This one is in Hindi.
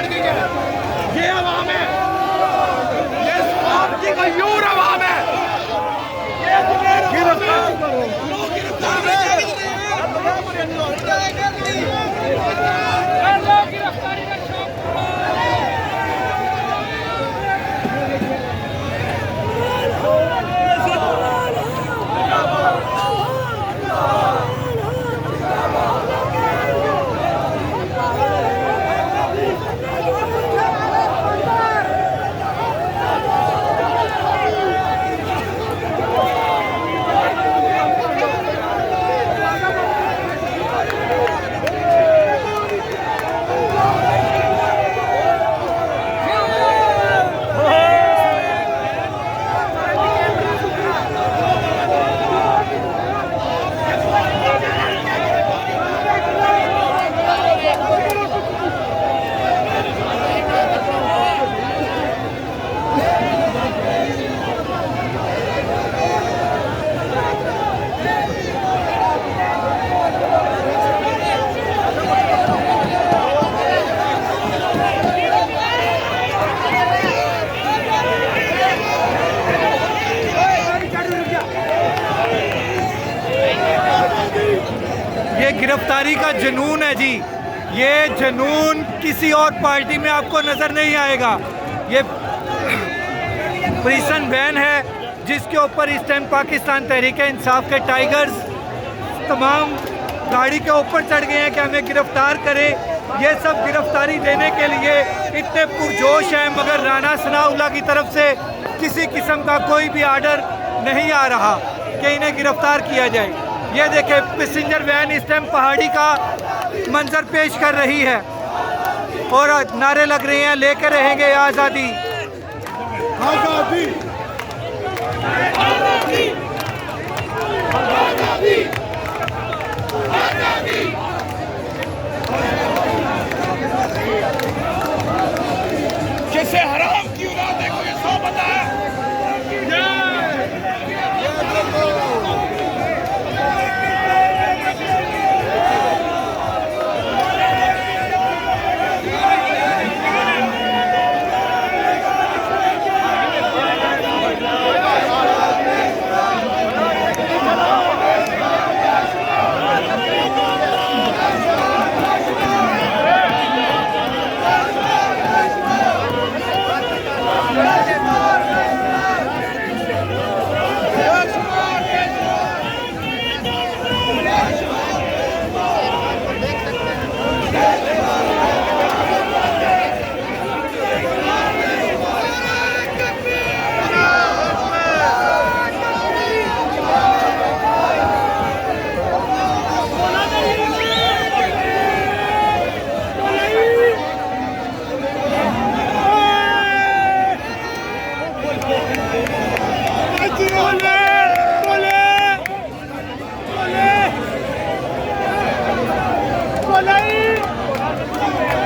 चढ़ गई है। ये अवाम है, ये स्वाब की गयूर अवाम है। गिरफ्तार करो, गिरफ्तारी का जुनून है जी। ये जुनून किसी और पार्टी में आपको नज़र नहीं आएगा। ये प्रिजन वैन है जिसके ऊपर इस टाइम पाकिस्तान तहरीक इंसाफ के टाइगर्स तमाम गाड़ी के ऊपर चढ़ गए हैं कि हमें गिरफ्तार करें। ये सब गिरफ्तारी देने के लिए इतने पुरजोश हैं, मगर राना सनाउल्लाह की तरफ से किसी किस्म का कोई भी आर्डर नहीं आ रहा कि इन्हें गिरफ्तार किया जाए। ये देखें, पैसेंजर वैन इस टाइम पहाड़ी का मंजर पेश कर रही है और नारे लग रहे हैं, लेके रहेंगे आज़ादी, आज़ादी, आज़ादी, आज़ादी, आज़ादी। जिसे हरा